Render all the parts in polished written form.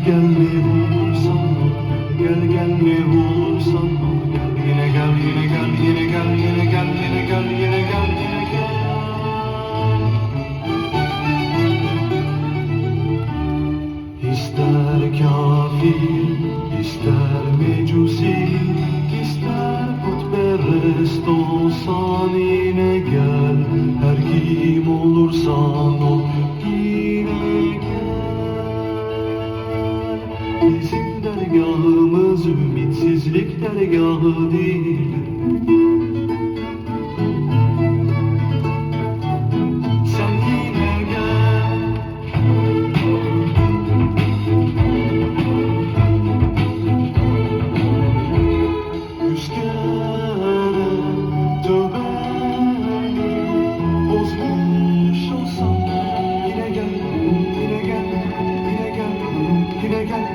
gel ne olursan ol, gel gel ne olursan ol, gel yine gel yine gel yine gel yine gel yine gel yine gel yine gel. İster kafir, ister mecusi, ister putperest olsan yine gel. Her kim olursan ol yine gel. Bizim dergahımız ümitsizlik dergahı değil. Sen yine gel. Rüzgâra tövbeni bozmuş olsam yine gel, yine gel, yine gel, yine gel.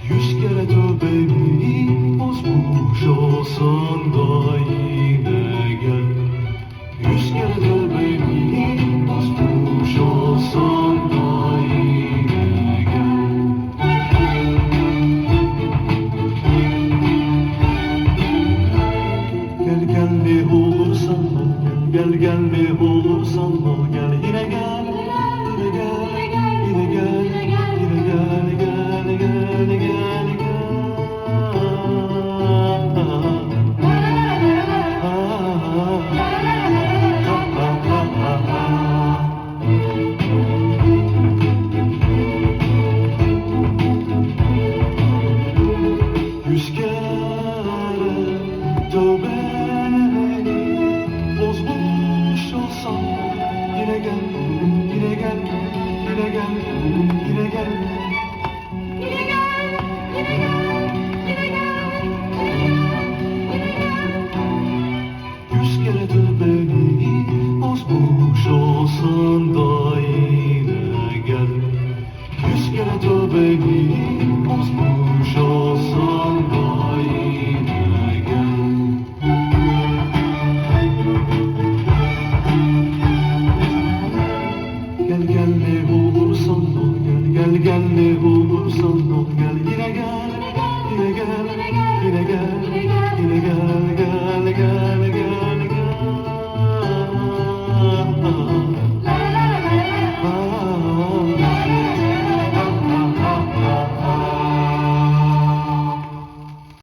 Yüz kere tövbeni bozmuş olsan da yine gel. Yüz kere tövbeni bozmuş olsan da yine gel. Gel gel ne olursan ol, gel gel ne olursan ol, gel yine gel, yine gel, yine gel, yine gel, gel gel gel gel. Rüzgâra tövbeni bozmuş olsam yine gel, yine gel, yine gel, yine gel. Yüz kere tövbeni bozmuş olsan da yine gel. Yüz kere tövbeni bozmuş olsan da yine gel. Gel gel ne olursan ol, gel gel gel ne olursan ol, gel yine gel, yine gel, yine gel, yine gel, gel gel gel gel.